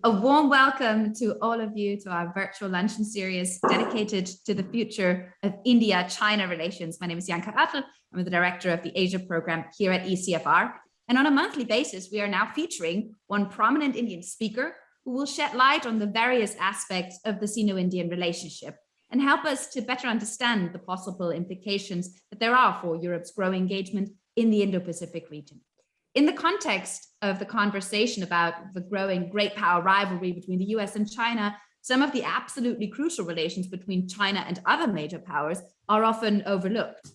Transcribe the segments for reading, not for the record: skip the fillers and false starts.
A warm welcome to all of you to our virtual luncheon series dedicated to the future of India-China relations. My name is Janka Atl. I'm the director of the Asia program here at ECFR. And on a monthly basis, we are now featuring one prominent Indian speaker who will shed light on the various aspects of the Sino-Indian relationship and help us to better understand the possible implications that there are for Europe's growing engagement in the Indo-Pacific region. In the context of the conversation about the growing great power rivalry between the US and China, some of the absolutely crucial relations between China and other major powers are often overlooked.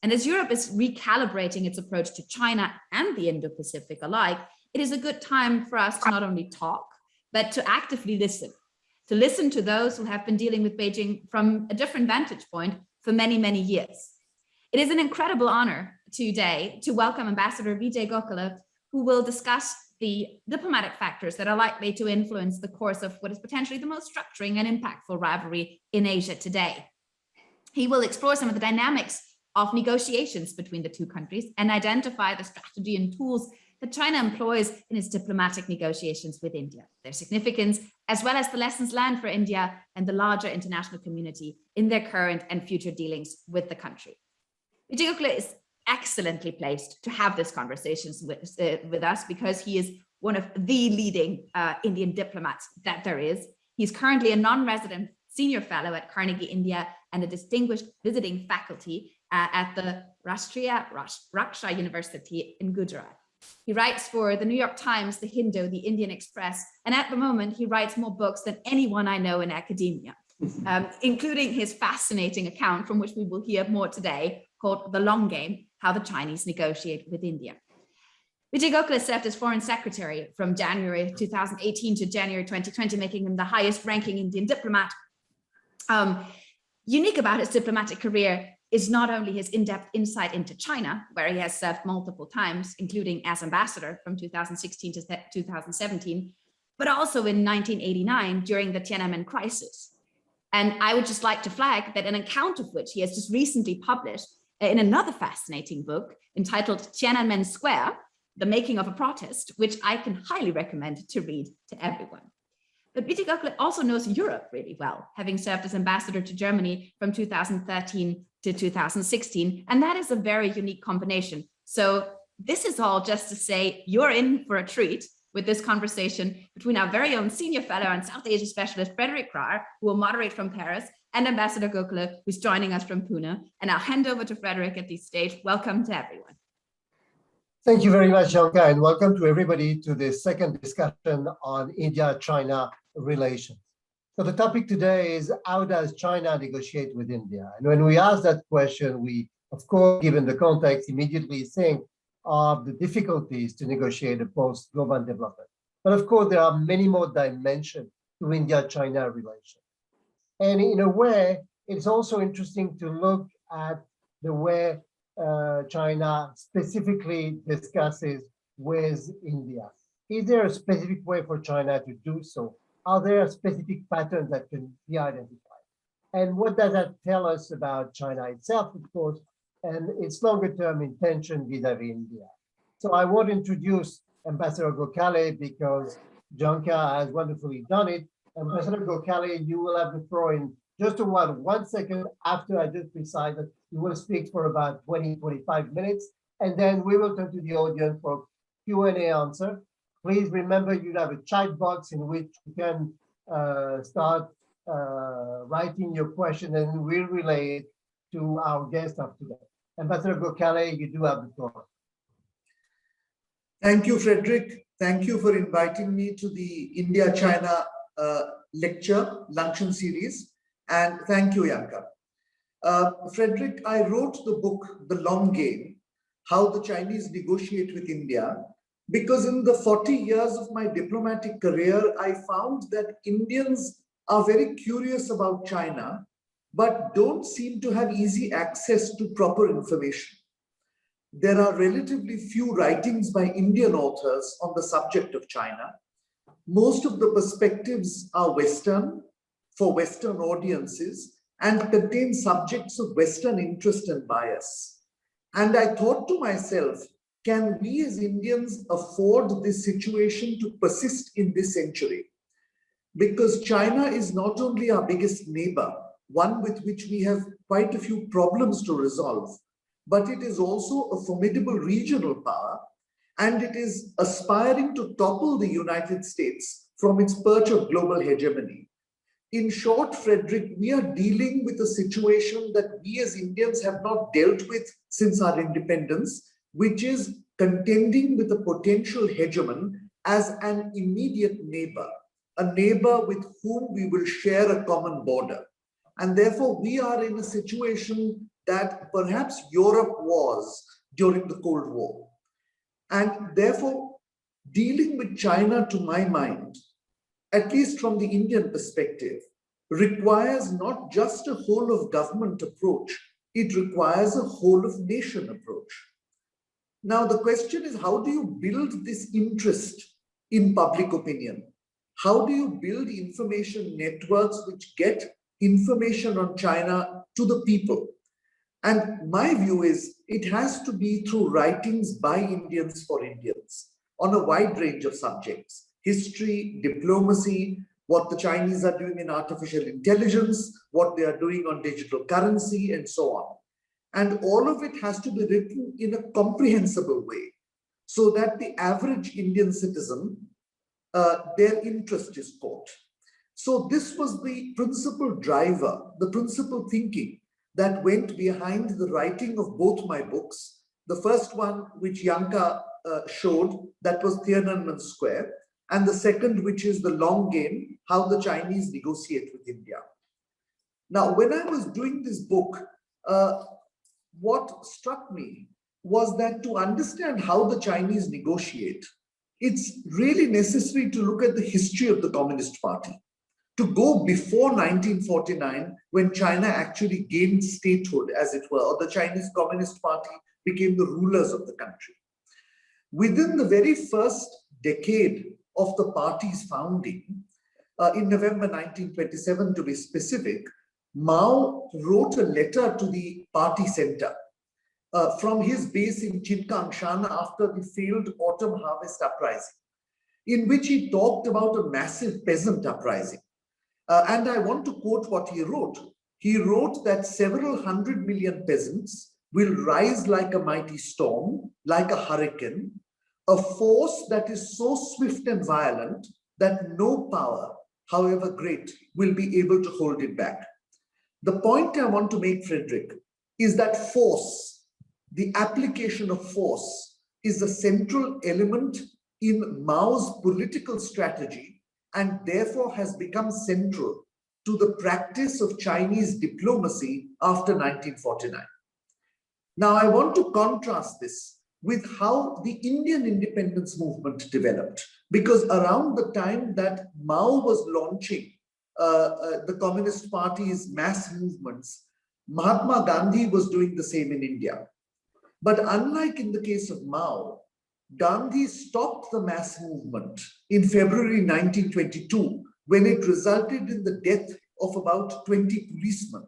And as Europe is recalibrating its approach to China and the Indo-Pacific alike, it is a good time for us to not only talk, but to actively listen to those who have been dealing with Beijing from a different vantage point for many, many years. It is an incredible honor today to welcome Ambassador Vijay Gokhale, who will discuss the diplomatic factors that are likely to influence the course of what is potentially the most structuring and impactful rivalry in Asia today. He will explore some of the dynamics of negotiations between the two countries and identify the strategy and tools that China employs in its diplomatic negotiations with India, their significance, as well as the lessons learned for India and the larger international community in their current and future dealings with the country. Vijay Gokhale is excellently placed to have this conversation with us because he is one of the leading Indian diplomats that there is. He's currently a non-resident senior fellow at Carnegie India and a distinguished visiting faculty at the Rashtriya Raksha University in Gujarat. He writes for the New York Times, the Hindu, the Indian Express, and at the moment he writes more books than anyone I know in academia, including his fascinating account from which we will hear more today, called The Long Game, How the Chinese Negotiate with India. Vijay Gokhale served as Foreign Secretary from January 2018 to January 2020, making him the highest ranking Indian diplomat. Unique about his diplomatic career is not only his in-depth insight into China, where he has served multiple times, including as ambassador from 2016 to 2017, but also in 1989 during the Tiananmen crisis. And I would just like to flag that an account of which he has just recently published in another fascinating book entitled Tiananmen Square, The Making of a Protest, which I can highly recommend to read to everyone. But Vijay Gokhale also knows Europe really well, having served as ambassador to Germany from 2013 to 2016. And that is a very unique combination. So this is all just to say you're in for a treat with this conversation between our very own senior fellow and South Asia specialist, Frederick Krah, who will moderate from Paris, and Ambassador Gokhale, who's joining us from Pune. And I'll hand over to Frederick at this stage. Welcome to everyone. Thank you very much, Janka, and welcome to everybody to the second discussion on India-China relations. So the topic today is, how does China negotiate with India? And when we ask that question, we, of course, given the context, immediately think of the difficulties to negotiate a post-global development. But of course, there are many more dimensions to India-China relations. And in a way, it's also interesting to look at the way China specifically discusses with India. Is there a specific way for China to do so? Are there specific patterns that can be identified? And what does that tell us about China itself, of course, and its longer-term intention vis-a-vis India? So I want to introduce Ambassador Gokhale because Janka has wonderfully done it. Ambassador Gokhale, you will have the floor in just about 1 second after I just decide that you will speak for about 20-25 minutes, and then we will turn to the audience for Q&A answer. Please remember you have a chat box in which you can start writing your question, and we'll relay it to our guest of today. Ambassador Gokhale, you do have the floor. Thank you, Frederick. Thank you for inviting me to the India-China lecture luncheon series, and thank you, Janka. Frederick, I wrote the book, The Long Game, How the Chinese Negotiate with India, because in the 40 years of my diplomatic career, I found that Indians are very curious about China, but don't seem to have easy access to proper information. There are relatively few writings by Indian authors on the subject of China. Most of the perspectives are Western, for Western audiences, and contain subjects of Western interest and bias. And I thought to myself, can we as Indians afford this situation to persist in this century? because China is not only our biggest neighbor, one with which we have quite a few problems to resolve, but it is also a formidable regional power, and it is aspiring to topple the United States from its perch of global hegemony. In short, Frederick, we are dealing with a situation that we as Indians have not dealt with since our independence, which is contending with a potential hegemon as an immediate neighbor, a neighbor with whom we will share a common border. And therefore, we are in a situation that perhaps Europe was during the Cold War. And therefore, dealing with China, to my mind, at least from the Indian perspective, requires not just a whole of government approach, it requires a whole of nation approach. Now, the question is, how do you build this interest in public opinion? How do you build information networks which get information on China to the people? And my view is it has to be through writings by Indians for Indians on a wide range of subjects: history, diplomacy, what the Chinese are doing in artificial intelligence, what they are doing on digital currency, and so on. And all of it has to be written in a comprehensible way so that the average Indian citizen, their interest is caught. So this was the principal driver, the principal thinking that went behind the writing of both my books. The first one, which Yanka showed, that was Tiananmen Square, and the second, which is The Long Game, How the Chinese Negotiate with India. Now, when I was doing this book, what struck me was that to understand how the Chinese negotiate, it's really necessary to look at the history of the Communist Party, to go before 1949, when China actually gained statehood, as it were, or the Chinese Communist Party became the rulers of the country. Within the very first decade of the party's founding, in November 1927 to be specific, Mao wrote a letter to the party center from his base in Jinkangshan after the failed autumn harvest uprising, in which he talked about a massive peasant uprising. And I want to quote what he wrote. He wrote that several 100 million peasants will rise like a mighty storm, like a hurricane, a force that is so swift and violent that no power, however great, will be able to hold it back. The point I want to make, Frederick, is that force, the application of force, is a central element in Mao's political strategy, and therefore has become central to the practice of Chinese diplomacy after 1949. Now, I want to contrast this with how the Indian independence movement developed, because around the time that Mao was launching the Communist Party's mass movements, Mahatma Gandhi was doing the same in India. But unlike in the case of Mao, Gandhi stopped the mass movement in February 1922, when it resulted in the death of about 20 policemen.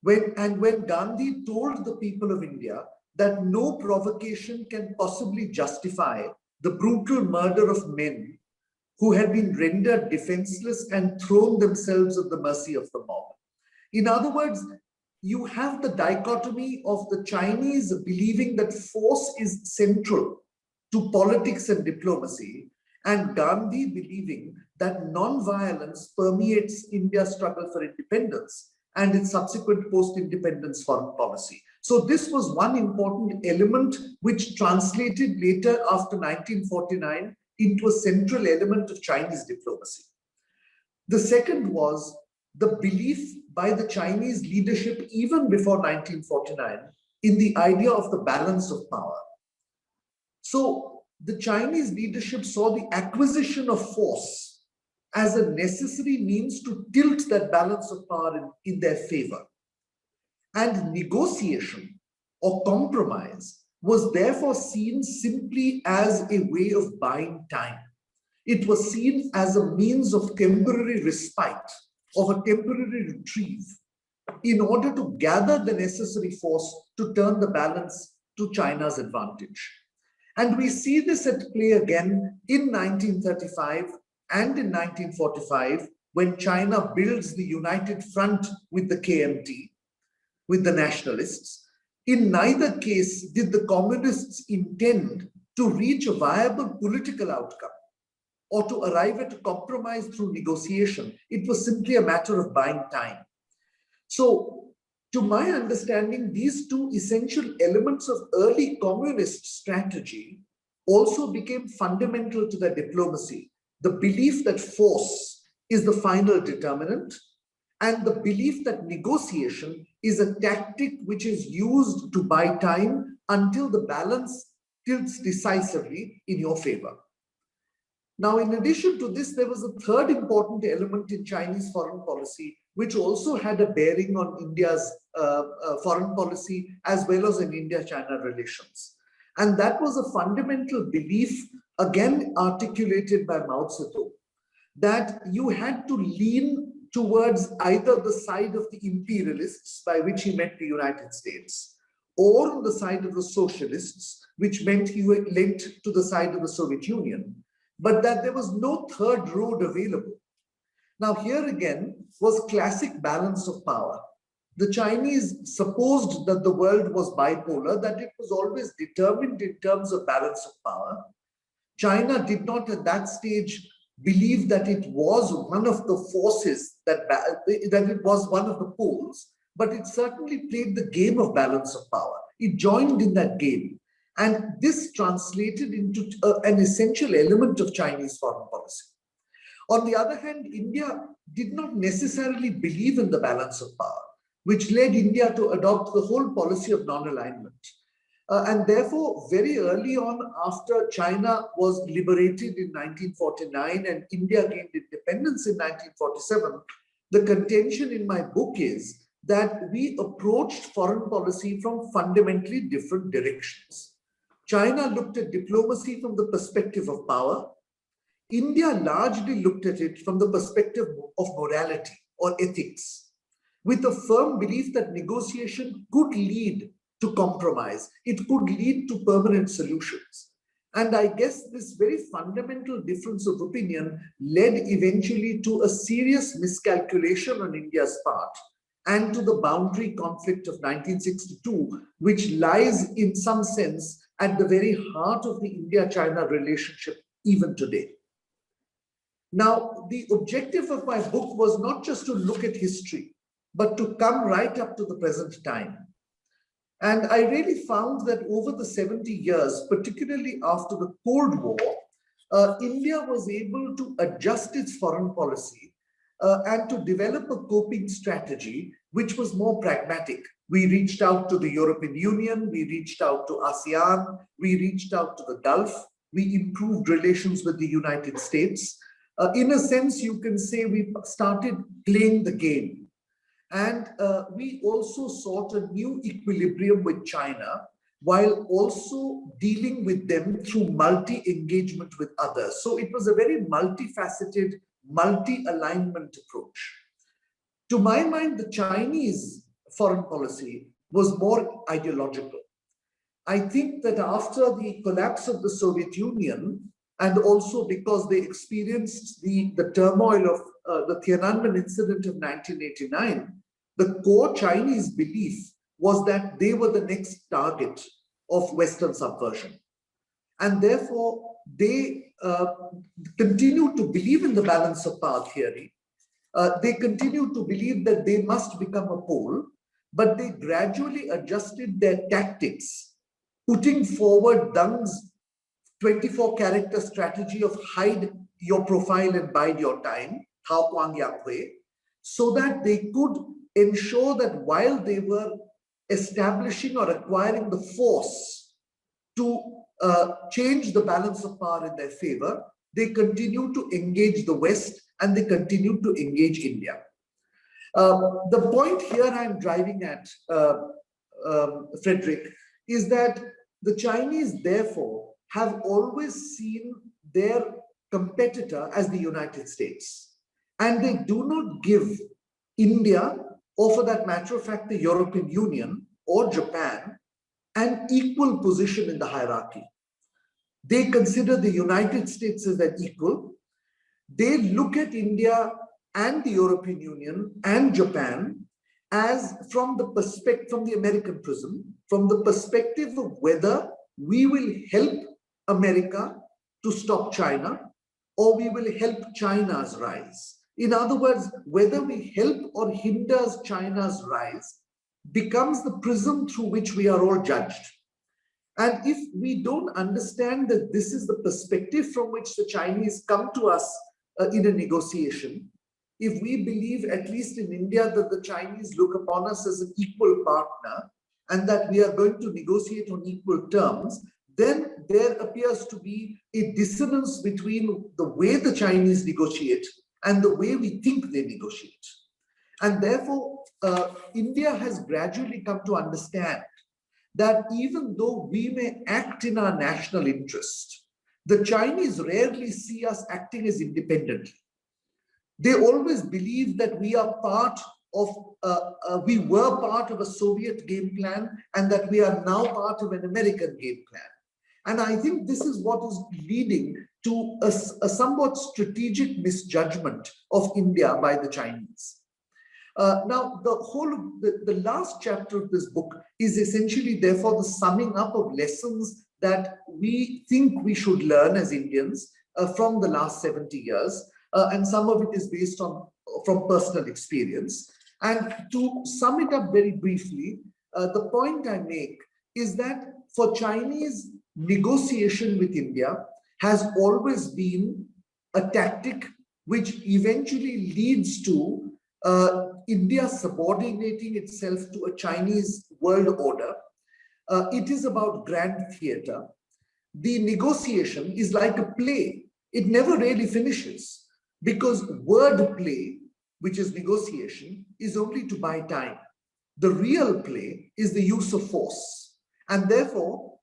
When Gandhi told the people of India that no provocation can possibly justify the brutal murder of men who had been rendered defenseless and thrown themselves at the mercy of the mob. In other words, you have the dichotomy of the Chinese believing that force is central to politics and diplomacy, and Gandhi believing that non-violence permeates India's struggle for independence and its subsequent post-independence foreign policy. So this was one important element which translated later after 1949 into a central element of Chinese diplomacy. The second was the belief by the Chinese leadership, even before 1949, in the idea of the balance of power. So the Chinese leadership saw the acquisition of force as a necessary means to tilt that balance of power in their favor. And negotiation or compromise was therefore seen simply as a way of buying time. It was seen as a means of temporary respite, of a temporary reprieve, in order to gather the necessary force to turn the balance to China's advantage. And we see this at play again in 1935 and in 1945, when China builds the United Front with the KMT, with the nationalists. In neither case did the communists intend to reach a viable political outcome or to arrive at a compromise through negotiation. It was simply a matter of buying time. So, to my understanding, these two essential elements of early communist strategy also became fundamental to their diplomacy. The belief that force is the final determinant, and the belief that negotiation is a tactic which is used to buy time until the balance tilts decisively in your favor. Now, in addition to this, there was a third important element in Chinese foreign policy, which also had a bearing on India's foreign policy as well as in India-China relations. And that was a fundamental belief, again articulated by Mao Zedong, that you had to lean towards either the side of the imperialists, by which he meant the United States, or on the side of the socialists, which meant he leant to the side of the Soviet Union, but that there was no third road available. Now, here again was classic balance of power. The Chinese supposed that the world was bipolar, that it was always determined in terms of balance of power. China did not at that stage believe that it was one of the forces, that it was one of the poles, but it certainly played the game of balance of power. It joined in that game. And this translated into an essential element of Chinese foreign policy. On the other hand, India did not necessarily believe in the balance of power, which led India to adopt the whole policy of non-alignment. And therefore, very early on, after China was liberated in 1949 and India gained independence in 1947, the contention in my book is that we approached foreign policy from fundamentally different directions. China looked at diplomacy from the perspective of power. India largely looked at it from the perspective of morality or ethics, with a firm belief that negotiation could lead to compromise. It could lead to permanent solutions. And I guess this very fundamental difference of opinion led eventually to a serious miscalculation on India's part and to the boundary conflict of 1962, which lies in some sense at the very heart of the India-China relationship even today. Now, the objective of my book was not just to look at history, but to come right up to the present time. And I really found that over the 70 years, particularly after the Cold War, India was able to adjust its foreign policy and to develop a coping strategy which was more pragmatic. We reached out to the European Union, we reached out to ASEAN, we reached out to the Gulf, we improved relations with the United States. In a sense, you can say we started playing the game. And we also sought a new equilibrium with China, while also dealing with them through multi-engagement with others. So it was a very multifaceted, multi-alignment approach. To my mind, the Chinese foreign policy was more ideological. I think that after the collapse of the Soviet Union, and also because they experienced the turmoil of the Tiananmen incident of 1989, the core Chinese belief was that they were the next target of Western subversion. And therefore, they continued to believe in the balance of power theory. They continued to believe that they must become a pole, but they gradually adjusted their tactics, putting forward Deng's 24-character strategy of hide your profile and bide your time, Hao Kuang Ya Hui, so that they could ensure that while they were establishing or acquiring the force to change the balance of power in their favor, they continued to engage the West and they continued to engage India. The point here I'm driving at, Frederick, is that the Chinese, therefore, have always seen their competitor as the United States. And they do not give India, or for that matter of fact, the European Union or Japan, an equal position in the hierarchy. They consider the United States as an equal. they look at India and the European Union and Japan as from the American prism, from the perspective of whether we will help America to stop China or we will help China's rise. In other words, whether we help or hinders China's rise becomes the prism through which we are all judged. And if we don't understand that this is the perspective from which the Chinese come to us in a negotiation, if we believe, at least in India, that the Chinese look upon us as an equal partner and that we are going to negotiate on equal terms, then there appears to be a dissonance between the way the Chinese negotiate and the way we think they negotiate. And therefore, India has gradually come to understand that even though we may act in our national interest, the Chinese rarely see us acting as independently. They always believe that we are part of, we were part of a Soviet game plan and that we are now part of an American game plan. And I think this is what is leading to a somewhat strategic misjudgment of India by the Chinese. Now, the last chapter of this book is essentially, therefore, the summing up of lessons that we think we should learn as Indians from the last 70 years. And some of it is based on from personal experience. And to sum it up very briefly, the point I make is that for Chinese, negotiation with India has always been a tactic which eventually leads to India subordinating itself to a Chinese world order. It is about grand theater. The negotiation is like a play. It never really finishes because word play, which is negotiation, is only to buy time. The real play is the use of force. And therefore,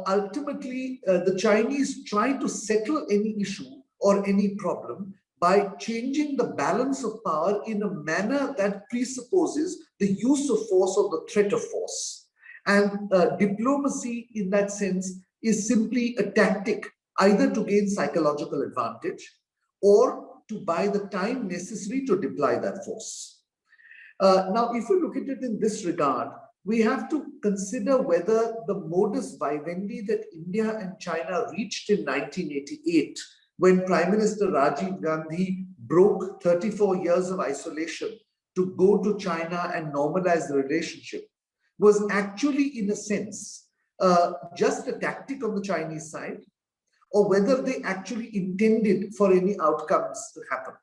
ultimately, the Chinese try to settle any issue or any problem by changing the balance of power in a manner that presupposes the use of force or the threat of force. And diplomacy, in that sense, is simply a tactic either to gain psychological advantage or to buy the time necessary to deploy that force. Now, if we look at it in this regard, we have to consider whether the modus vivendi that India and China reached in 1988, when Prime Minister Rajiv Gandhi broke 34 years of isolation to go to China and normalize the relationship, was actually, in a sense, just a tactic on the Chinese side, or whether they actually intended for any outcomes to happen.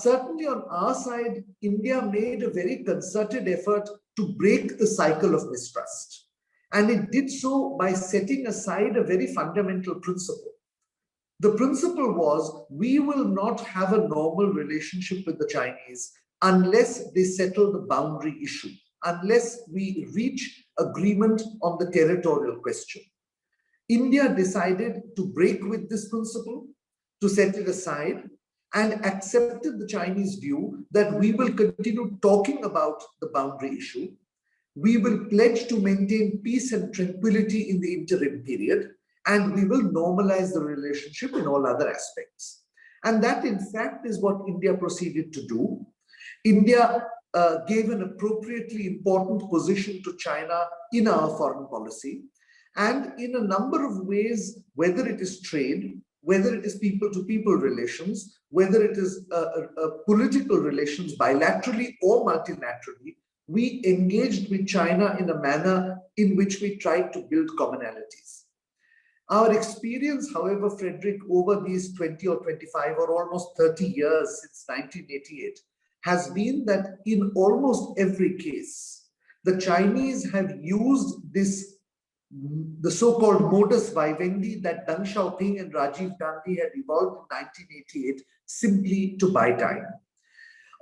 Certainly on our side, India made a very concerted effort to break the cycle of mistrust. And it did so by setting aside a very fundamental principle. The principle was, we will not have a normal relationship with the Chinese unless they settle the boundary issue, unless we reach agreement on the territorial question. India decided to break with this principle, to set it aside, and accepted the Chinese view that we will continue talking about the boundary issue. We will pledge to maintain peace and tranquility in the interim period, and we will normalize the relationship in all other aspects. And that, in fact, is what India proceeded to do. India gave an appropriately important position to China in our foreign policy. And in a number of ways, whether it is trade, whether it is people-to-people relations, whether it is political relations bilaterally or multilaterally, we engaged with China in a manner in which we tried to build commonalities. Our experience, however, Frederick, over these 20 or 25 or almost 30 years since 1988, has been that in almost every case, the Chinese have used this, the so-called modus vivendi that Deng Xiaoping and Rajiv Gandhi had evolved in 1988 simply to buy time.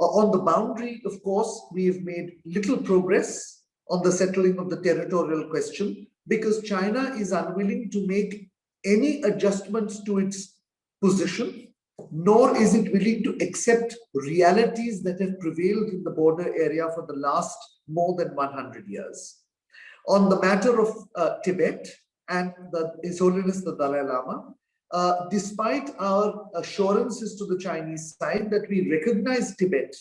On the boundary, of course, we have made little progress on the settling of the territorial question because China is unwilling to make any adjustments to its position, nor is it willing to accept realities that have prevailed in the border area for the last more than 100 years. On the matter of Tibet and His Holiness the Dalai Lama, despite our assurances to the Chinese side that we recognize Tibet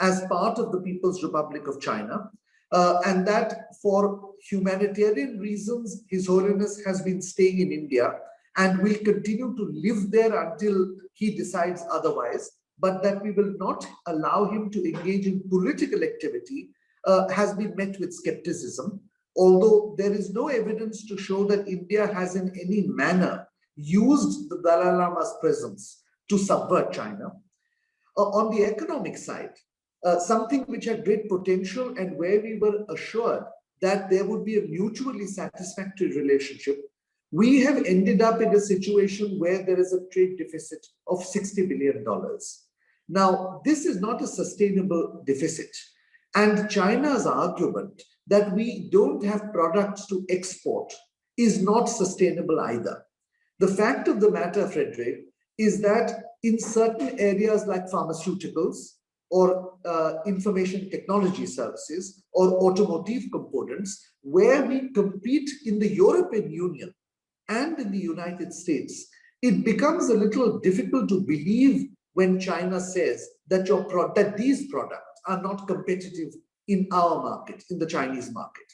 as part of the People's Republic of China, and that for humanitarian reasons, His Holiness has been staying in India and will continue to live there until he decides otherwise, but that we will not allow him to engage in political activity, has been met with skepticism, although there is no evidence to show that India has in any manner used the Dalai Lama's presence to subvert China. On the economic side, something which had great potential and where we were assured that there would be a mutually satisfactory relationship, we have ended up in a situation where there is a trade deficit of $60 billion. Now, this is not a sustainable deficit. And China's argument that we don't have products to export is not sustainable either. The fact of the matter, Frederick, is that in certain areas like pharmaceuticals or information technology services or automotive components, where we compete in the European Union and in the United States, it becomes a little difficult to believe when China says that these products are not competitive in our market, in the Chinese market.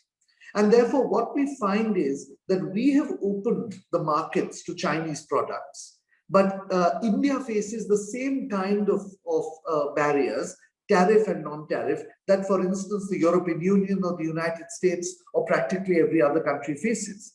And therefore, what we find is that we have opened the markets to Chinese products, but India faces the same kind of barriers, tariff and non-tariff, that, for instance, the European Union or the United States or practically every other country faces.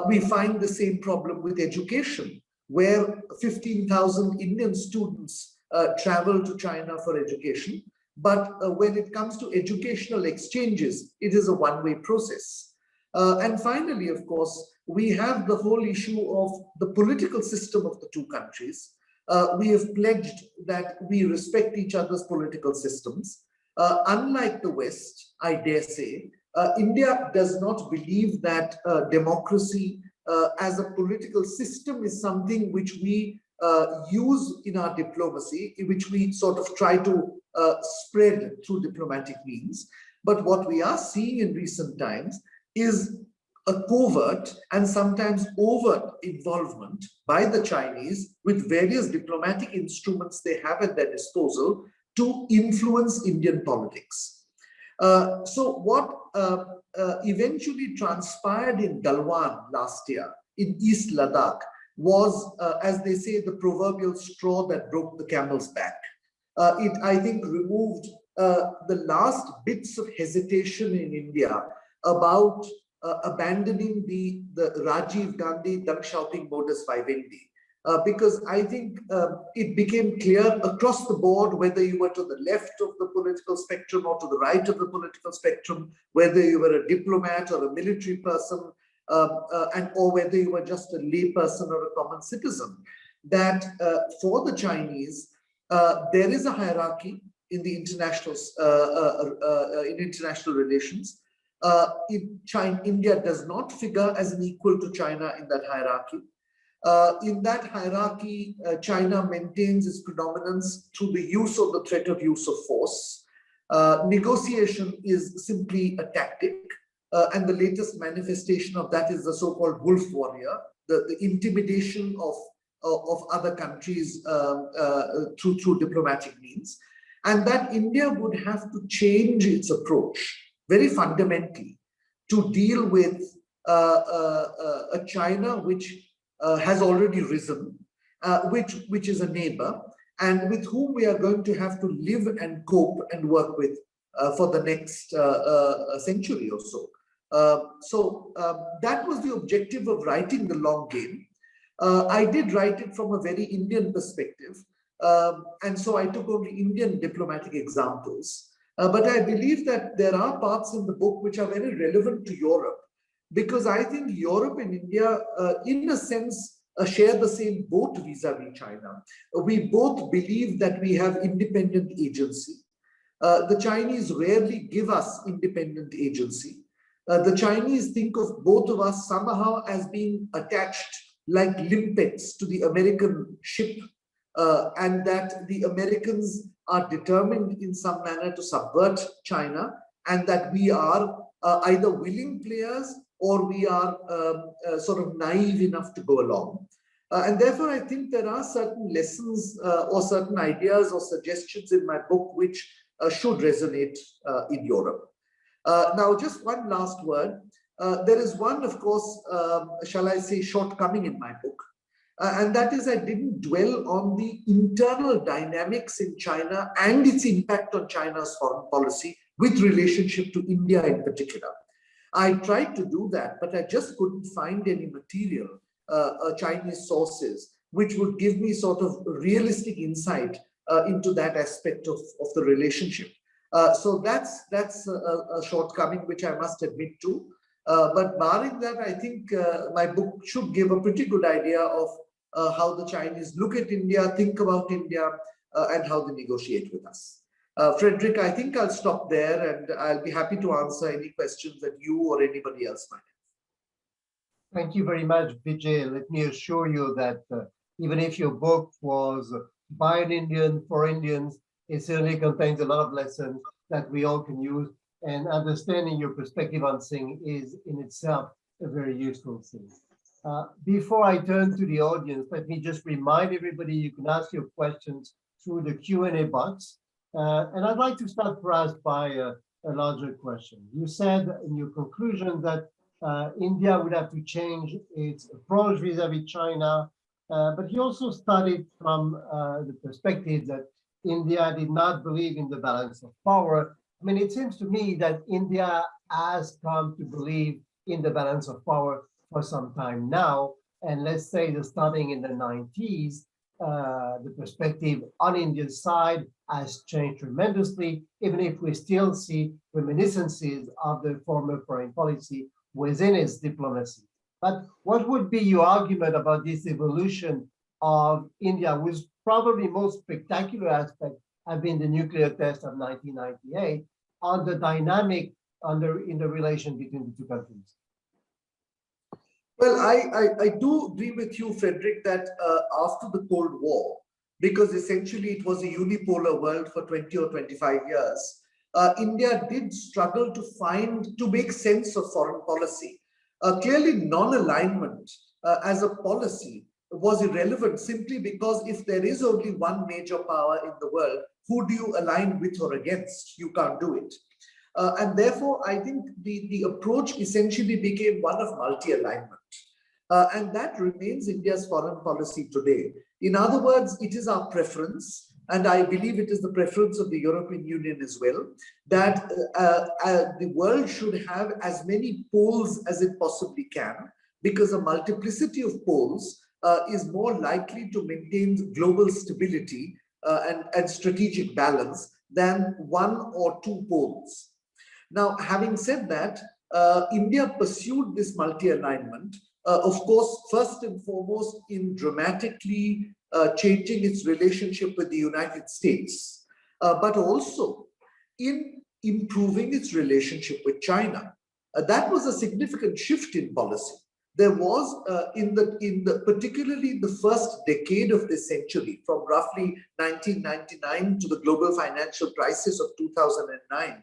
We find the same problem with education, where 15,000 Indian students travel to China for education. But when it comes to educational exchanges, it is a one-way process. And finally, of course, we have the whole issue of the political system of the two countries. We have pledged that we respect each other's political systems. Unlike the West, I dare say, India does not believe that democracy as a political system is something which we use in our diplomacy, which we sort of try to spread through diplomatic means. But what we are seeing in recent times is a covert and sometimes overt involvement by the Chinese with various diplomatic instruments they have at their disposal to influence Indian politics. So what eventually transpired in Galwan last year in East Ladakh was, as they say, the proverbial straw that broke the camel's back. It, I think, removed the last bits of hesitation in India about abandoning the Rajiv Gandhi Deng Xiaoping modus vivendi. Because I think it became clear across the board, whether you were to the left of the political spectrum or to the right of the political spectrum, whether you were a diplomat or a military person, or whether you were just a lay person or a common citizen, that for the Chinese, there is a hierarchy in the international relations. India does not figure as an equal to China in that hierarchy. In that hierarchy, China maintains its predominance through the use of the threat of use of force. Negotiation is simply a tactic, and the latest manifestation of that is the so-called wolf warrior, the intimidation of other countries through diplomatic means, and that India would have to change its approach very fundamentally to deal with a China which has already risen, which is a neighbor, and with whom we are going to have to live and cope and work with for the next century or so. That was the objective of writing The Long Game. I did write it from a very Indian perspective, and so I took only Indian diplomatic examples. But I believe that there are parts in the book which are very relevant to Europe, because I think Europe and India, in a sense, share the same boat vis-a-vis China. We both believe that we have independent agency. The Chinese rarely give us independent agency. The Chinese think of both of us somehow as being attached like limpets to the American ship, and that the Americans are determined in some manner to subvert China, and that we are either willing players or we are sort of naive enough to go along. And therefore, I think there are certain lessons or certain ideas or suggestions in my book which should resonate in Europe. Now, just one last word. There is one, of course, shall I say, shortcoming in my book. And that is I didn't dwell on the internal dynamics in China and its impact on China's foreign policy with relationship to India in particular. I tried to do that, but I just couldn't find any material, Chinese sources, which would give me sort of realistic insight into that aspect of the relationship. So that's a shortcoming which I must admit to. But barring that, I think my book should give a pretty good idea of how the Chinese look at India, think about India, and how they negotiate with us. Frederick, I think I'll stop there, and I'll be happy to answer any questions that you or anybody else might have. Thank you very much, Vijay. Let me assure you that even if your book was by an Indian for Indians, it certainly contains a lot of lessons that we all can use. And understanding your perspective on things is in itself a very useful thing. Before I turn to the audience, let me just remind everybody you can ask your questions through the Q&A box. And I'd like to start perhaps by a larger question. You said in your conclusion that India would have to change its approach vis-a-vis China, but you also started from the perspective that India did not believe in the balance of power. I mean, it seems to me that India has come to believe in the balance of power for some time now. And let's say that starting in the 90s, the perspective on India's side has changed tremendously, even if we still see reminiscences of the former foreign policy within its diplomacy. But what would be your argument about this evolution of India, whose probably most spectacular aspect have been the nuclear test of 1998, on the dynamic in the relation between the two countries? Well, I do agree with you, Frederick, that after the Cold War, because essentially it was a unipolar world for 20 or 25 years, India did struggle to make sense of foreign policy. Clearly, non-alignment as a policy was irrelevant simply because if there is only one major power in the world, who do you align with or against? You can't do it. And therefore, I think the approach essentially became one of multi-alignment. And that remains India's foreign policy today. In other words, it is our preference, and I believe it is the preference of the European Union as well, that the world should have as many poles as it possibly can, because a multiplicity of poles is more likely to maintain global stability and strategic balance than one or two poles. Now, having said that, India pursued this multi-alignment, of course, first and foremost in dramatically changing its relationship with the United States, but also in improving its relationship with China. That was a significant shift in policy. There was, particularly the first decade of this century, from roughly 1999 to the global financial crisis of 2009,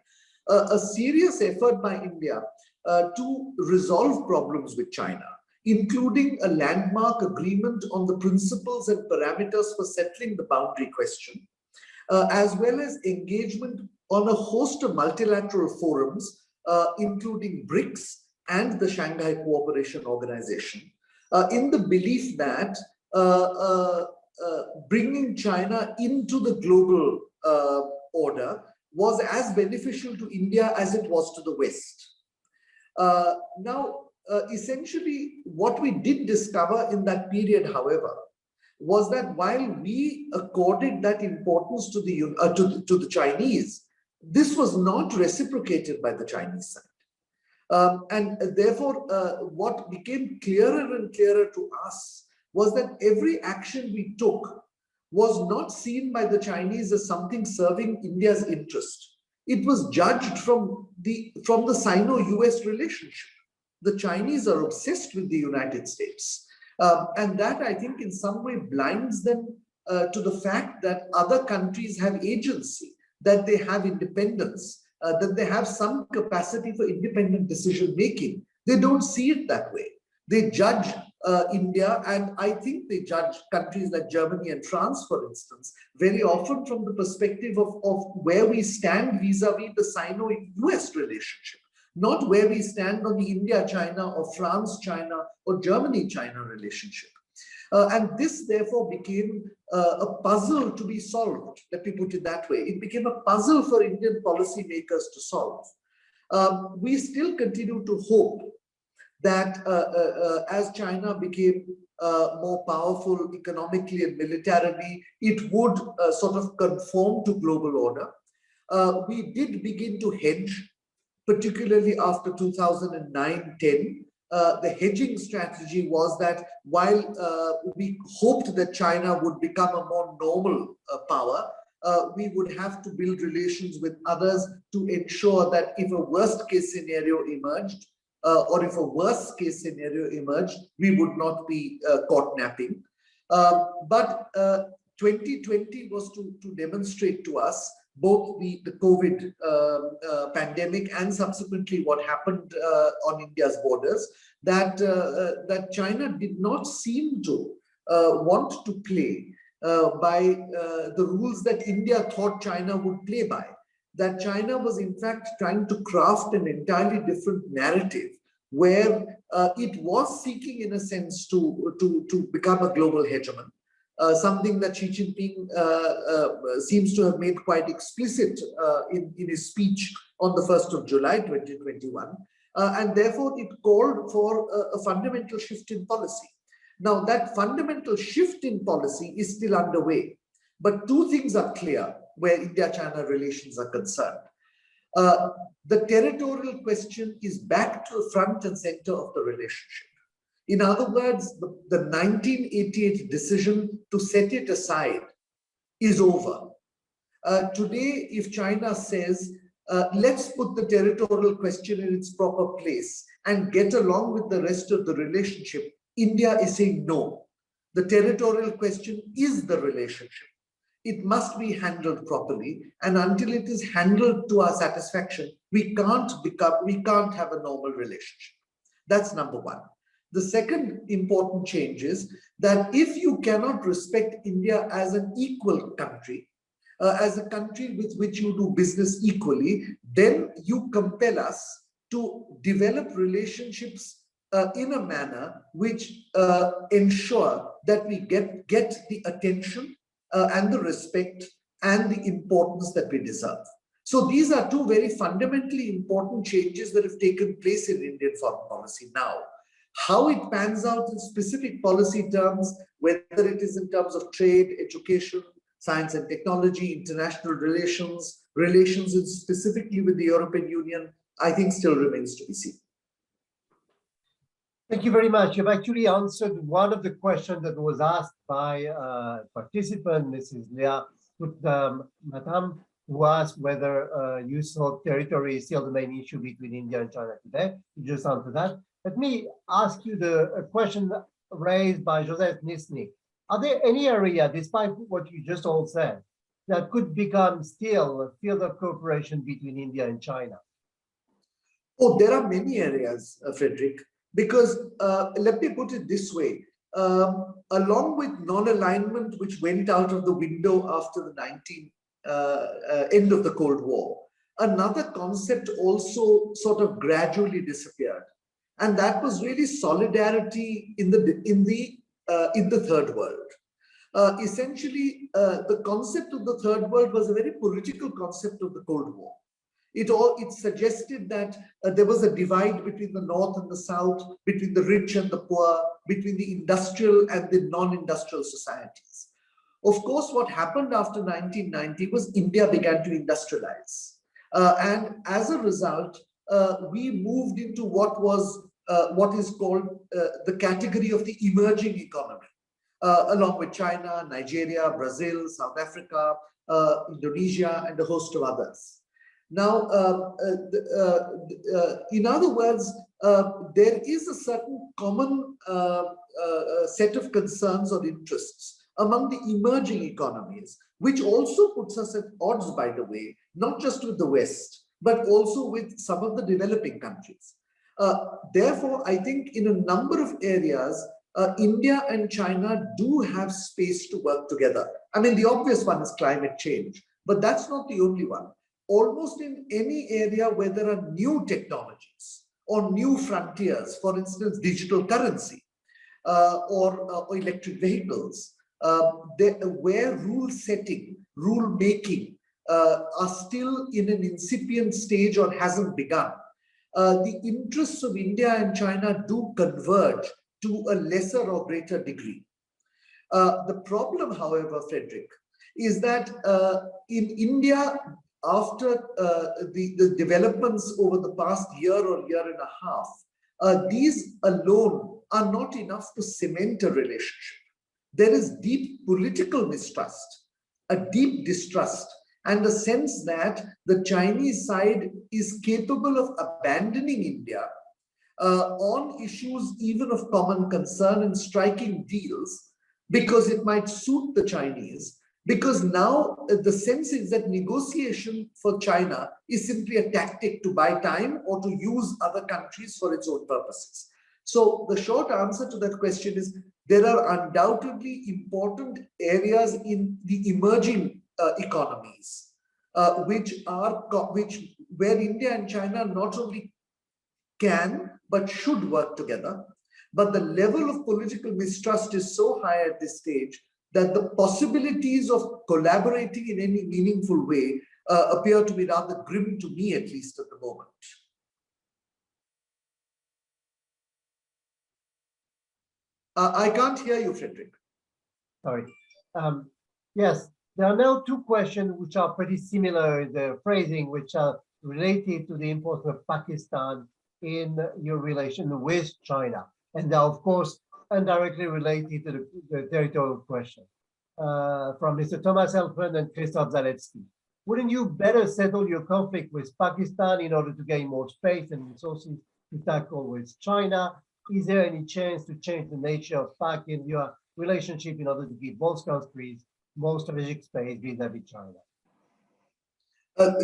a serious effort by India to resolve problems with China, including a landmark agreement on the principles and parameters for settling the boundary question, as well as engagement on a host of multilateral forums, including BRICS and the Shanghai Cooperation Organization, in the belief that bringing China into the global order was as beneficial to India as it was to the West. Now, essentially, what we did discover in that period, however, was that while we accorded that importance to the Chinese, this was not reciprocated by the Chinese side. And therefore, what became clearer and clearer to us was that every action we took was not seen by the Chinese as something serving India's interest. It was judged from the Sino-US relationship. The Chinese are obsessed with the United States. And that, I think, in some way blinds them to the fact that other countries have agency, that they have independence, that they have some capacity for independent decision-making. They don't see it that way. They judge India, and I think they judge countries like Germany and France, for instance, very often from the perspective of where we stand vis-a-vis the Sino-US relationship, not where we stand on the India-China or France-China or Germany-China relationship. And this therefore became a puzzle to be solved. Let me put it that way. It became a puzzle for Indian policymakers to solve. We still continue to hope that as China became more powerful economically and militarily, it would sort of conform to global order. We did begin to hedge, particularly after 2009-10. The hedging strategy was that while we hoped that China would become a more normal power, we would have to build relations with others to ensure that if a worst case scenario emerged, or if a worst case scenario emerged, we would not be caught napping. But 2020 was to demonstrate to us both the COVID pandemic and subsequently what happened on India's borders, that, that China did not seem to want to play by the rules that India thought China would play by. That China was in fact trying to craft an entirely different narrative where it was seeking in a sense to become a global hegemon. Something that Xi Jinping seems to have made quite explicit in his speech on the 1st of July 2021. And therefore it called for a fundamental shift in policy. Now that fundamental shift in policy is still underway, but two things are clear where India-China relations are concerned. The territorial question is back to the front and center of the relationship. In other words, the 1988 decision to set it aside is over. Today, if China says, let's put the territorial question in its proper place and get along with the rest of the relationship, India is saying no. The territorial question is the relationship. It must be handled properly, and until it is handled to our satisfaction, we can't have a normal relationship. That's number one. The second important change is that if you cannot respect India as an equal country, as a country with which you do business equally, then you compel us to develop relationships in a manner which ensure that we get the attention and the respect and the importance that we deserve. So these are two very fundamentally important changes that have taken place in Indian foreign policy now. How it pans out in specific policy terms, whether it is in terms of trade, education, science and technology, international relations, relations specifically with the European Union, I think still remains to be seen. Thank you very much. You've actually answered one of the questions that was asked by a participant, Mrs. Leah Matam, who asked whether use of territory is still the main issue between India and China today. You just answered that. Let me ask you a question raised by Joseph Nisnik. Are there any area, despite what you just all said, that could become still a field of cooperation between India and China? Oh, there are many areas, Frederick. Because let me put it this way, along with non-alignment, which went out of the window after the end of the Cold War, another concept also sort of gradually disappeared, and that was really solidarity in the third world. Essentially, the concept of the third world was a very political concept of the Cold War. It suggested that there was a divide between the North and the South, between the rich and the poor, between the industrial and the non-industrial societies. Of course, what happened after 1990 was India began to industrialize. And as a result, we moved into what is called the category of the emerging economy, along with China, Nigeria, Brazil, South Africa, Indonesia, and a host of others. Now, in other words, there is a certain common set of concerns or interests among the emerging economies, which also puts us at odds, by the way, not just with the West, but also with some of the developing countries. Therefore, I think in a number of areas, India and China do have space to work together. I mean, the obvious one is climate change, but that's not the only one. Almost in any area where there are new technologies or new frontiers, for instance, digital currency or electric vehicles, where rule setting, rule making are still in an incipient stage or hasn't begun. The interests of India and China do converge to a lesser or greater degree. The problem, however, Frederick, is that in India, after the developments over the past year or year and a half, these alone are not enough to cement a relationship. There is deep political mistrust, a deep distrust, and a sense that the Chinese side is capable of abandoning India on issues even of common concern and striking deals because it might suit the Chinese. Because now the sense is that negotiation for China is simply a tactic to buy time or to use other countries for its own purposes. So the short answer to that question is there are undoubtedly important areas in the emerging economies, where India and China not only can but should work together. But the level of political mistrust is so high at this stage that the possibilities of collaborating in any meaningful way appear to be rather grim to me, at least at the moment. I can't hear you, Frederick. Sorry. Yes, there are now two questions which are pretty similar in the phrasing, which are related to the importance of Pakistan in your relation with China. And they're, of course, indirectly related to the territorial question. From Mr. Thomas Elfman and Christoph Zalewski. Wouldn't you better settle your conflict with Pakistan in order to gain more space and resources to tackle with China? Is there any chance to change the nature of Pak in your relationship in order to give both countries more strategic space vis-a-vis China?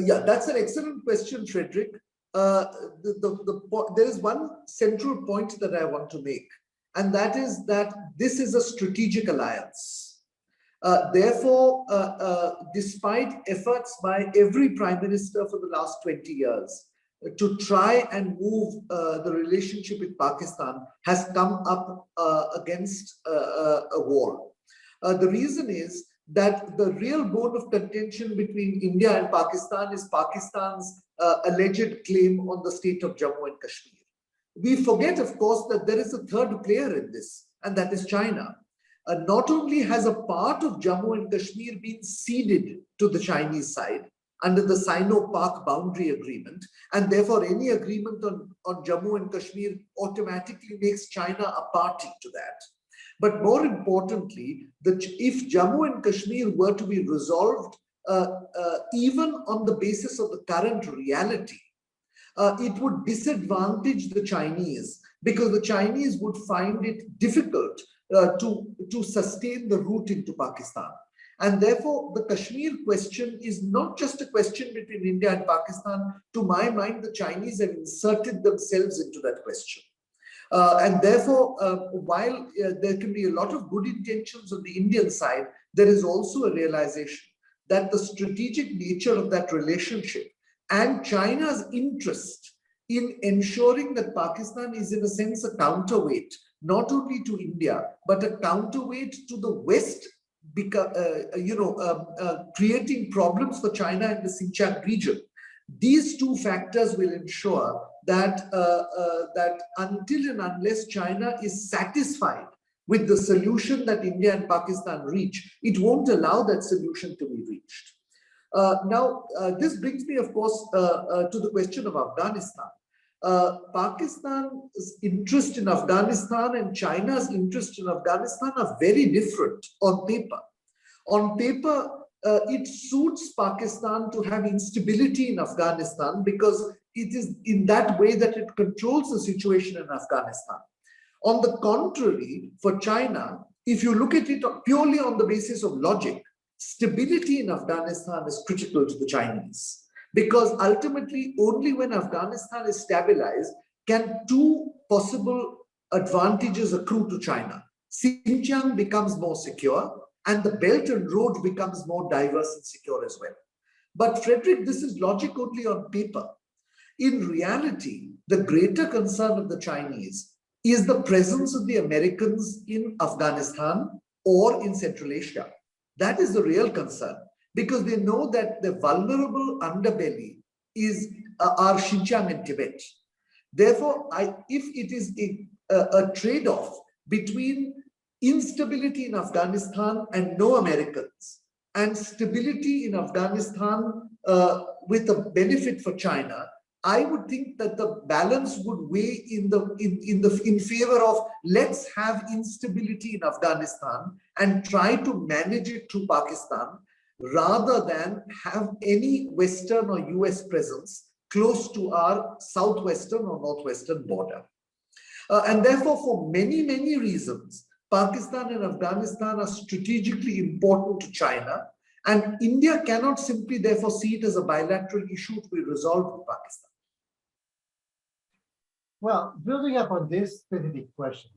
Yeah, that's an excellent question, Frederick. There is one central point that I want to make, and that is that this is a strategic alliance. Therefore, despite efforts by every prime minister for the last 20 years to try and move the relationship with Pakistan has come up against a wall. The reason is that the real bone of contention between India and Pakistan is Pakistan's alleged claim on the state of Jammu and Kashmir. We forget, of course, that there is a third player in this, and that is China. Not only has a part of Jammu and Kashmir been ceded to the Chinese side under the Sino-Pak boundary agreement, and therefore any agreement on Jammu and Kashmir automatically makes China a party to that. But more importantly, if Jammu and Kashmir were to be resolved even on the basis of the current reality, it would disadvantage the Chinese because the Chinese would find it difficult to sustain the route into Pakistan. And therefore, the Kashmir question is not just a question between India and Pakistan. To my mind, the Chinese have inserted themselves into that question. And therefore, while there can be a lot of good intentions on the Indian side, there is also a realization that the strategic nature of that relationship and China's interest in ensuring that Pakistan is in a sense a counterweight, not only to India, but a counterweight to the West, creating problems for China in the Xinjiang region. These two factors will ensure that, that until and unless China is satisfied with the solution that India and Pakistan reach, it won't allow that solution to be reached. This brings me, of course, to the question of Afghanistan. Pakistan's interest in Afghanistan and China's interest in Afghanistan are very different on paper. On paper, it suits Pakistan to have instability in Afghanistan because it is in that way that it controls the situation in Afghanistan. On the contrary, for China, if you look at it purely on the basis of logic, stability in Afghanistan is critical to the Chinese. Because ultimately, only when Afghanistan is stabilized can two possible advantages accrue to China. Xinjiang becomes more secure and the Belt and Road becomes more diverse and secure as well. But Frederick, this is logic only on paper. In reality, the greater concern of the Chinese is the presence of the Americans in Afghanistan or in Central Asia. That is the real concern because they know that the vulnerable underbelly is are Xinjiang and Tibet. Therefore, if it is a trade-off between instability in Afghanistan and no Americans and stability in Afghanistan with a benefit for China, I would think that the balance would weigh in favor of let's have instability in Afghanistan and try to manage it through Pakistan rather than have any Western or US presence close to our southwestern or northwestern border. And therefore, for many, many reasons, Pakistan and Afghanistan are strategically important to China, and India cannot simply therefore see it as a bilateral issue to be resolved with Pakistan. Well, building up on this specific question,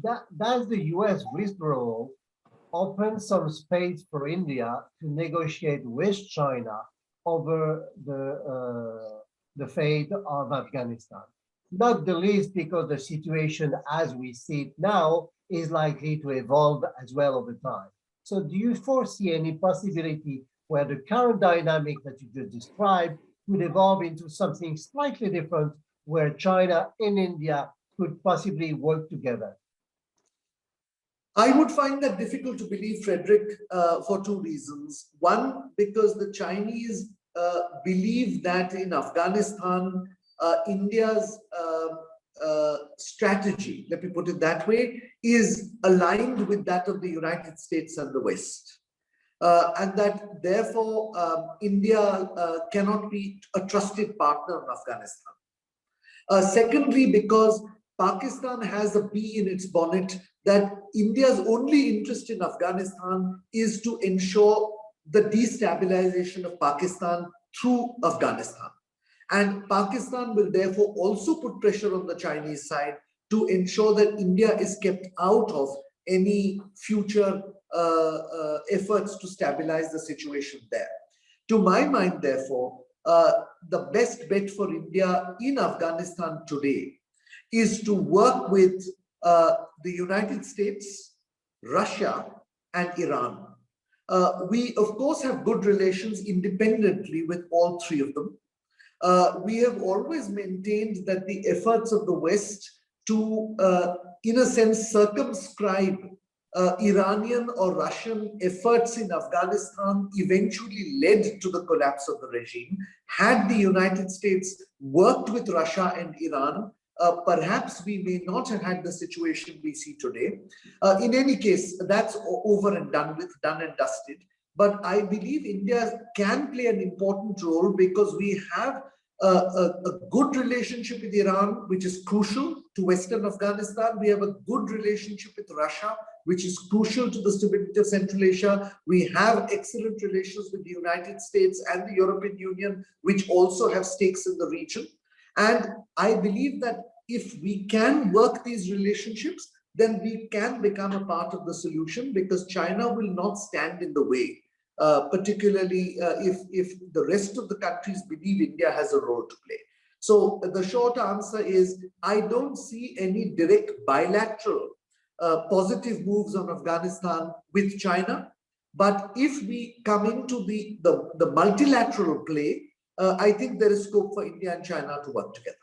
does the US withdrawal open some space for India to negotiate with China over the fate of Afghanistan? Not the least because the situation as we see it now is likely to evolve as well over time. So do you foresee any possibility where the current dynamic that you just described would evolve into something slightly different where China and India could possibly work together? I would find that difficult to believe, Frederick, for two reasons. One, because the Chinese believe that in Afghanistan, India's strategy, let me put it that way, is aligned with that of the United States and the West. And that therefore India cannot be a trusted partner in Afghanistan. Secondly, because Pakistan has a bee in its bonnet that India's only interest in Afghanistan is to ensure the destabilization of Pakistan through Afghanistan. And Pakistan will therefore also put pressure on the Chinese side to ensure that India is kept out of any future efforts to stabilize the situation there. To my mind, therefore, the best bet for India in Afghanistan today is to work with the United States, Russia, and Iran. We, of course, have good relations independently with all three of them. We have always maintained that the efforts of the West to, in a sense, circumscribe Iranian or Russian efforts in Afghanistan eventually led to the collapse of the regime. Had the United States worked with Russia and Iran, perhaps we may not have had the situation we see today. In any case, that's over and done with, done and dusted. But I believe India can play an important role because we have a good relationship with Iran, which is crucial to Western Afghanistan. We have a good relationship with Russia, which is crucial to the stability of Central Asia. We have excellent relations with the United States and the European Union, which also have stakes in the region. And I believe that if we can work these relationships, then we can become a part of the solution because China will not stand in the way. Particularly if the rest of the countries believe India has a role to play. So the short answer is, I don't see any direct bilateral positive moves on Afghanistan with China. But if we come into the multilateral play, I think there is scope for India and China to work together.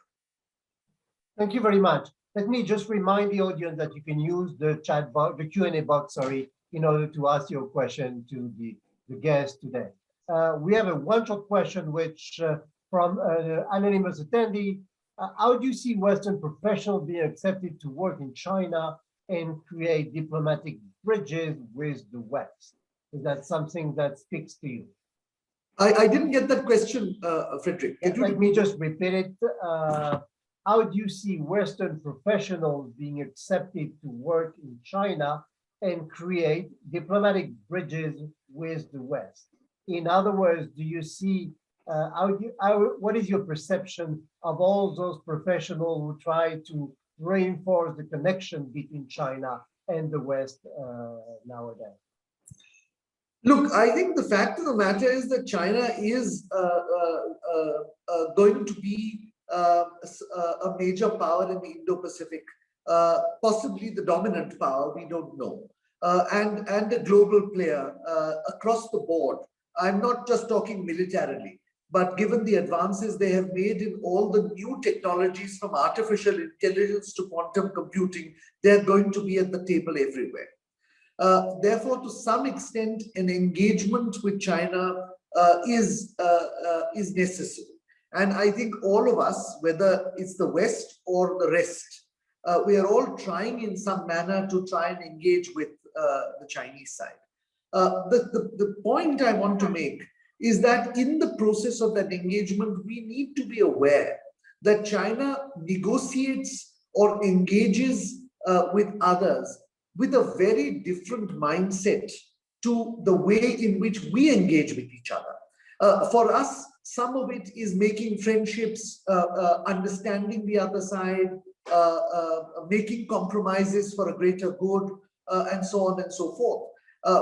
Thank you very much. Let me just remind the audience that you can use the chat box, the Q&A box, sorry, in order to ask your question to the guest today. We have a one-shot question which from an anonymous attendee. How do you see Western professionals being accepted to work in China and create diplomatic bridges with the West? Is that something that speaks to you? I didn't get that question, Frederick. Let me just repeat it. How do you see Western professionals being accepted to work in China and create diplomatic bridges with the West? In other words, do you see, what is your perception of all those professionals who try to reinforce the connection between China and the West nowadays? Look, I think the fact of the matter is that China is going to be a major power in the Indo-Pacific, possibly the dominant power, we don't know, and a global player across the board. I'm not just talking militarily, but given the advances they have made in all the new technologies from artificial intelligence to quantum computing, they're going to be at the table everywhere. Therefore, to some extent, an engagement with China is necessary. And I think all of us, whether it's the West or the rest, we are all trying in some manner to try and engage with the Chinese side. The point I want to make is that in the process of that engagement, we need to be aware that China negotiates or engages with others with a very different mindset to the way in which we engage with each other. For us, some of it is making friendships, understanding the other side, making compromises for a greater good, and so on and so forth.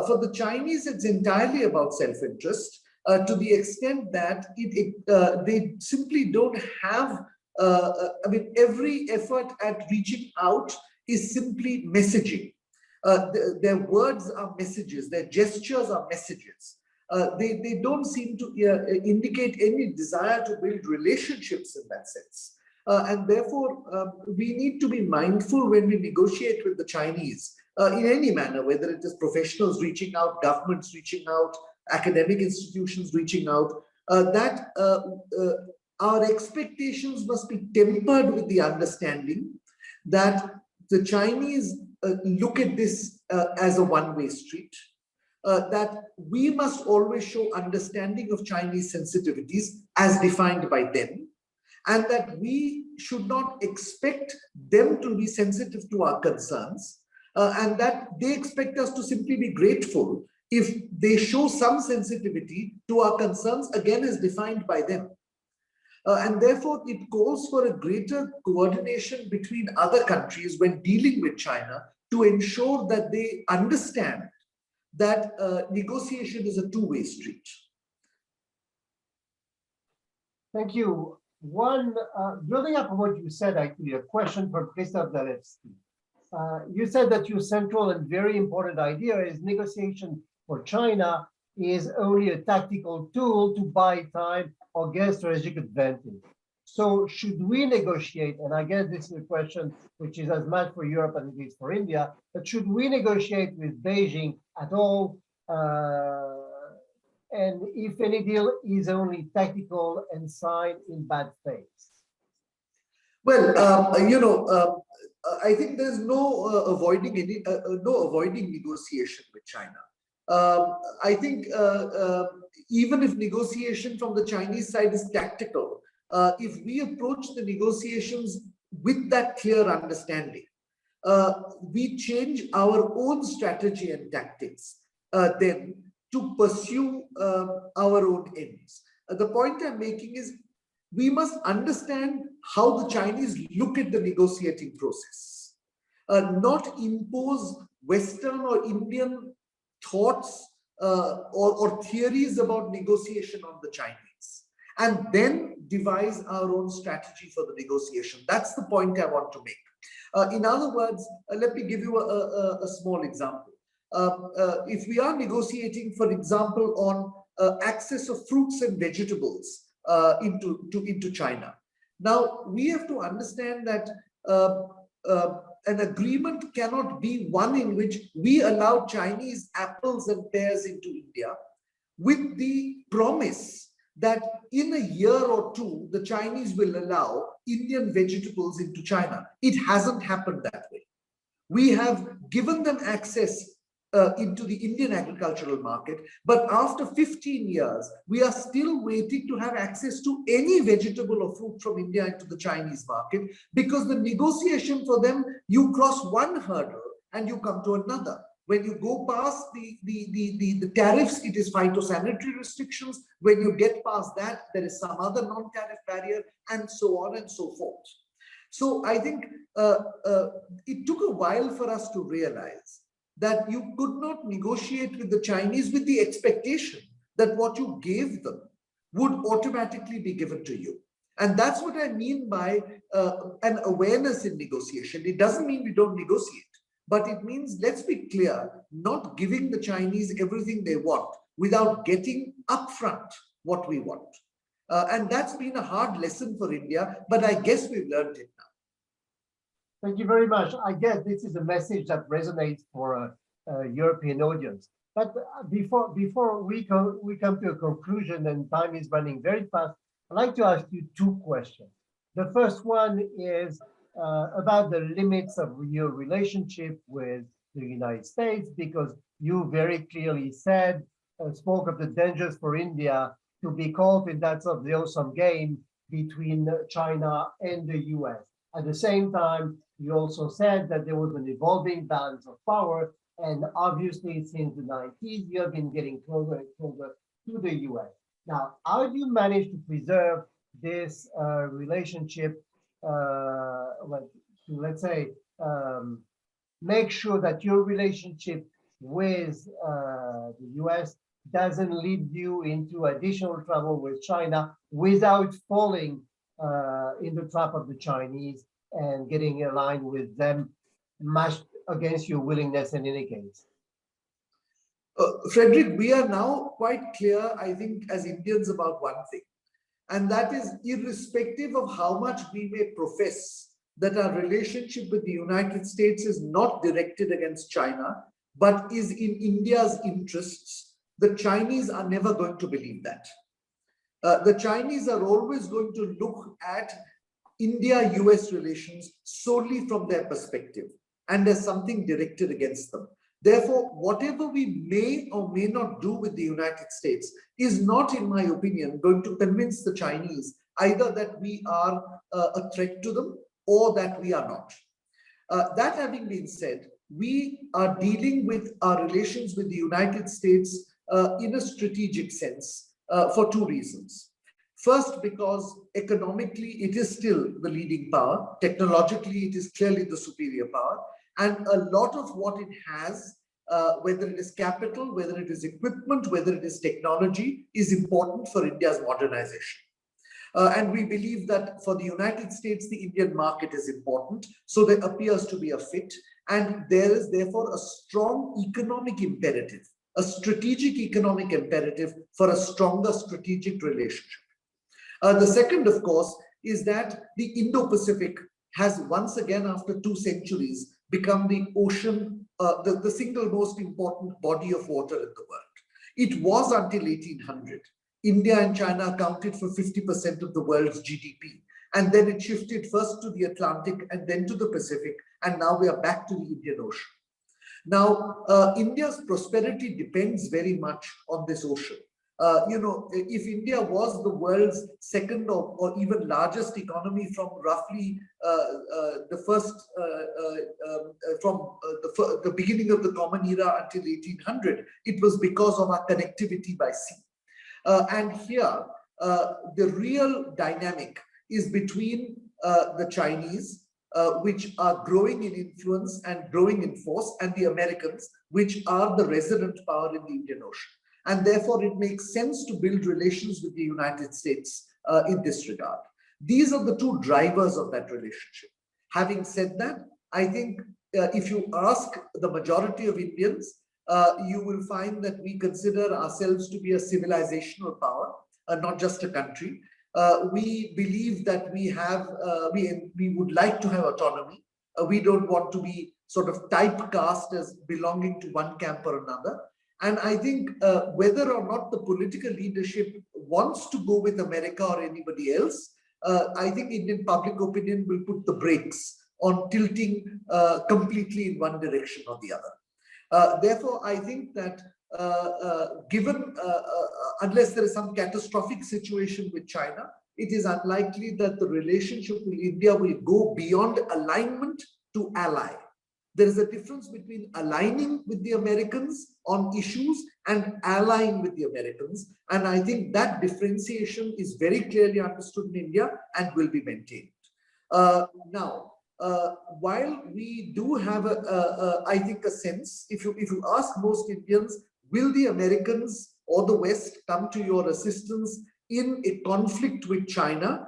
For the Chinese, it's entirely about self-interest, to the extent that they simply don't have, I mean, every effort at reaching out is simply messaging. Their words are messages, their gestures are messages. They don't seem to indicate any desire to build relationships in that sense. And therefore, we need to be mindful when we negotiate with the Chinese in any manner, whether it is professionals reaching out, governments reaching out, academic institutions reaching out, that our expectations must be tempered with the understanding that the Chinese look at this as a one-way street, that we must always show understanding of Chinese sensitivities as defined by them, and that we should not expect them to be sensitive to our concerns, and that they expect us to simply be grateful if they show some sensitivity to our concerns, again as defined by them. And therefore, it calls for a greater coordination between other countries when dealing with China to ensure that they understand that negotiation is a two-way street. Thank you. One, building up on what you said, actually, a question from Christoph Zalewski. You said that your central and very important idea is negotiation for China is only a tactical tool to buy time or get strategic advantage. So should we negotiate, and I guess this is a question which is as much for Europe as it is for India, but should we negotiate with Beijing at all? And if any deal is only tactical and signed in bad faith? Well, I think there's no avoiding negotiation with China. I think even if negotiation from the Chinese side is tactical, if we approach the negotiations with that clear understanding, we change our own strategy and tactics then to pursue our own ends. The point I'm making is we must understand how the Chinese look at the negotiating process, not impose Western or Indian thoughts or theories about negotiation on the Chinese, and then devise our own strategy for the negotiation. That's the point I want to make. In other words, let me give you a small example. If we are negotiating, for example, on access of fruits and vegetables into China, now we have to understand that an agreement cannot be one in which we allow Chinese apples and pears into India with the promise that in a year or two, the Chinese will allow Indian vegetables into China. It hasn't happened that way. We have given them access into the Indian agricultural market, but after 15 years, we are still waiting to have access to any vegetable or fruit from India into the Chinese market, because the negotiation for them, you cross one hurdle and you come to another. When you go past the tariffs, it is phytosanitary restrictions. When you get past that, there is some other non-tariff barrier, and so on and so forth. So I think it took a while for us to realize that you could not negotiate with the Chinese with the expectation that what you gave them would automatically be given to you. And that's what I mean by an awareness in negotiation. It doesn't mean we don't negotiate, but it means, let's be clear, not giving the Chinese everything they want without getting upfront what we want. And that's been a hard lesson for India, but I guess we've learned it now. Thank you very much. I guess this is a message that resonates for a European audience. But before we come to a conclusion, and time is running very fast, I'd like to ask you two questions. The first one is about the limits of your relationship with the United States, because you very clearly said, spoke of the dangers for India to be caught in that sort of zero-sum game between China and the US. At the same time, you also said that there was an evolving balance of power, and obviously since the 90s, you have been getting closer and closer to the US. Now, how do you manage to preserve this relationship, let's say, make sure that your relationship with the US doesn't lead you into additional trouble with China without falling in the trap of the Chinese and getting aligned with them, mashed against your willingness in any case? Frederick, we are now quite clear, I think, as Indians about one thing, and that is, irrespective of how much we may profess that our relationship with the United States is not directed against China, but is in India's interests, the Chinese are never going to believe that. The Chinese are always going to look at India-US relations solely from their perspective and as something directed against them. Therefore, whatever we may or may not do with the United States is not, in my opinion, going to convince the Chinese either that we are a threat to them or that we are not. That having been said, we are dealing with our relations with the United States in a strategic sense for two reasons. First, because economically it is still the leading power. Technologically, it is clearly the superior power. And a lot of what it has, whether it is capital, whether it is equipment, whether it is technology, is important for India's modernization. And we believe that for the United States, the Indian market is important. So there appears to be a fit. And there is therefore a strong economic imperative, a strategic economic imperative for a stronger strategic relationship. The second, of course, is that the Indo-Pacific has once again, after 2 centuries, become the ocean, the single most important body of water in the world. It was until 1800. India and China accounted for 50% of the world's GDP. And then it shifted first to the Atlantic and then to the Pacific. And now we are back to the Indian Ocean. Now, India's prosperity depends very much on this ocean. If India was the world's second or even largest economy from roughly the beginning of the Common Era until 1800, it was because of our connectivity by sea. And here, the real dynamic is between the Chinese, which are growing in influence and growing in force, and the Americans, which are the resident power in the Indian Ocean. And therefore, it makes sense to build relations with the United States in this regard. These are the two drivers of that relationship. Having said that, I think if you ask the majority of Indians, you will find that we consider ourselves to be a civilizational power, not just a country. We believe that we would like to have autonomy. We don't want to be sort of typecast as belonging to one camp or another. And I think whether or not the political leadership wants to go with America or anybody else, I think Indian public opinion will put the brakes on tilting completely in one direction or the other. Therefore, I think that given, unless there is some catastrophic situation with China, it is unlikely that the relationship with India will go beyond alignment to ally. There is a difference between aligning with the Americans on issues and allying with the Americans. And I think that differentiation is very clearly understood in India and will be maintained. Now, while we do have I think a sense, if you ask most Indians, will the Americans or the West come to your assistance in a conflict with China?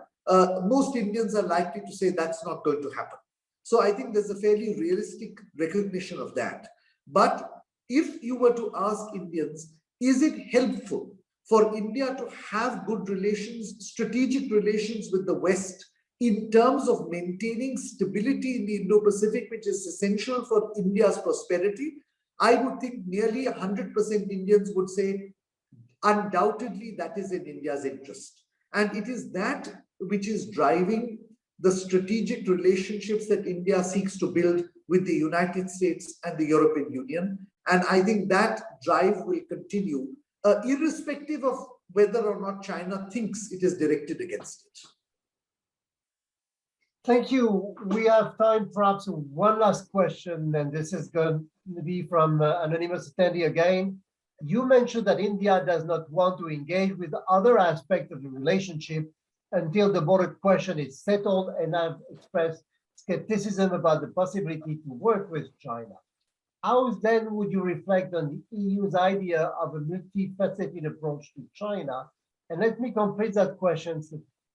Most Indians are likely to say that's not going to happen. So I think there's a fairly realistic recognition of that. But if you were to ask Indians, is it helpful for India to have good relations, strategic relations with the West in terms of maintaining stability in the Indo-Pacific, which is essential for India's prosperity? I would think nearly 100% Indians would say, undoubtedly, that is in India's interest. And it is that which is driving the strategic relationships that India seeks to build with the United States and the European Union. And I think that drive will continue, irrespective of whether or not China thinks it is directed against it. Thank you. We have time perhaps one last question, and this is going to be from anonymous attendee again. You mentioned that India does not want to engage with other aspects of the relationship until the border question is settled, and I've expressed skepticism about the possibility to work with China. How then would you reflect on the EU's idea of a multifaceted approach to China? And let me complete that question.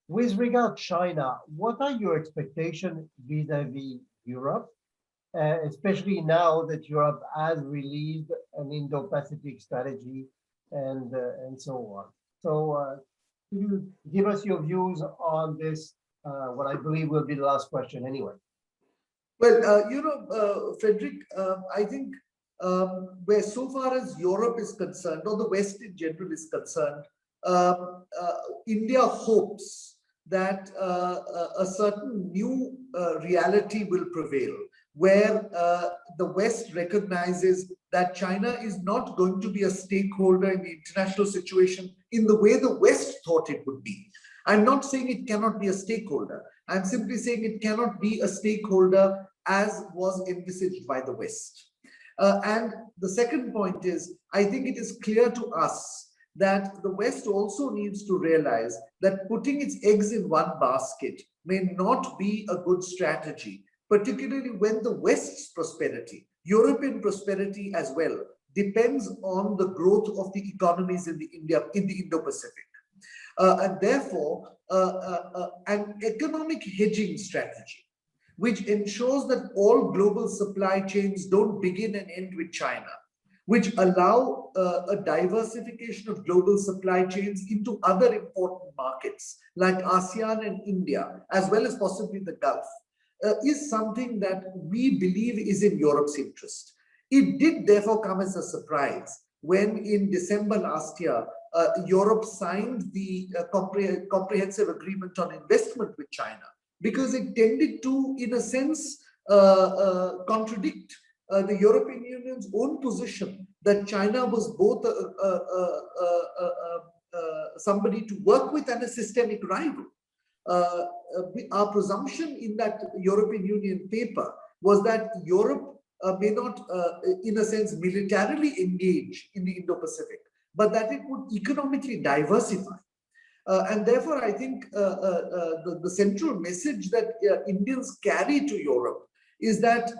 With regard to China, what are your expectations vis-a-vis Europe, especially now that Europe has released an Indo-Pacific strategy and so on? So can you give us your views on this, what I believe will be the last question anyway? Well, Frederick, I think where so far as Europe is concerned, or the West in general is concerned, India hopes that a certain new reality will prevail, where the West recognizes that China is not going to be a stakeholder in the international situation in the way the West thought it would be. I'm not saying it cannot be a stakeholder. I'm simply saying it cannot be a stakeholder as was envisaged by the West. And the second point is, I think it is clear to us that the West also needs to realize that putting its eggs in one basket may not be a good strategy, particularly when the West's prosperity, European prosperity as well, depends on the growth of the economies in the Indo-Pacific. And therefore, an economic hedging strategy, which ensures that all global supply chains don't begin and end with China, which allow a diversification of global supply chains into other important markets like ASEAN and India, as well as possibly the Gulf, is something that we believe is in Europe's interest. It did therefore come as a surprise when in December last year, Europe signed the comprehensive agreement on investment with China, because it tended to, in a sense, contradict the European Union's own position that China was both somebody to work with and a systemic rival. Our presumption in that European Union paper was that Europe may not, in a sense, militarily engage in the Indo-Pacific, but that it would economically diversify. And therefore, I think the central message that Indians carry to Europe is that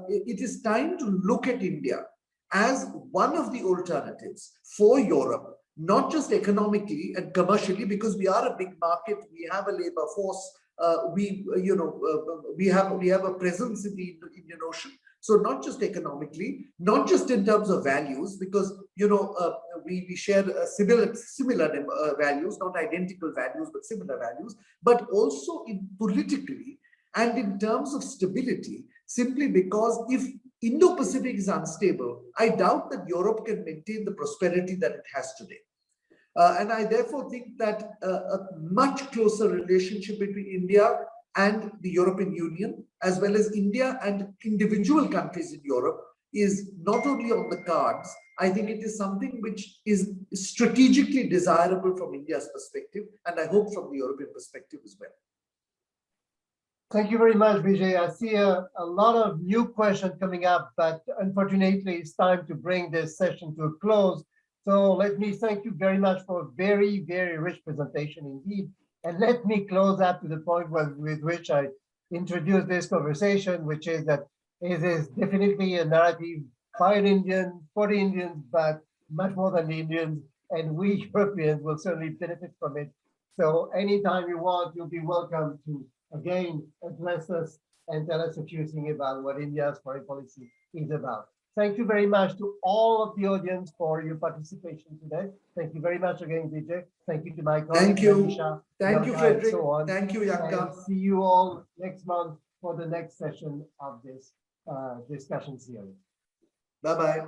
it is time to look at India as one of the alternatives for Europe, not just economically and commercially, because we are a big market, we have a labor force, we have a presence in the Indian Ocean. So not just economically, not just in terms of values, because we share similar values, not identical values, but similar values, but also politically and in terms of stability, simply because if Indo-Pacific is unstable, I doubt that Europe can maintain the prosperity that it has today. And I therefore think that a much closer relationship between India and the European Union, as well as India and individual countries in Europe, is not only on the cards. I think it is something which is strategically desirable from India's perspective, and I hope from the European perspective as well. Thank you very much, Vijay. I see a lot of new questions coming up, but unfortunately, it's time to bring this session to a close. So let me thank you very much for a very, very rich presentation indeed. And let me close up to the point with which I introduce this conversation, which is that it is definitely a narrative by an Indian, for the Indians, but much more than the Indians, and we Europeans will certainly benefit from it. So anytime you want, you'll be welcome to again address us and tell us a few things about what India's foreign policy is about. Thank you very much to all of the audience for your participation today. Thank you very much again, Vijay. Thank you to my colleagues, Thank you. Manisha, Thank you, Bianca, and Frederick. so on. Thank you, And Yanka. see you all next month for the next session of this discussion series. Bye-bye.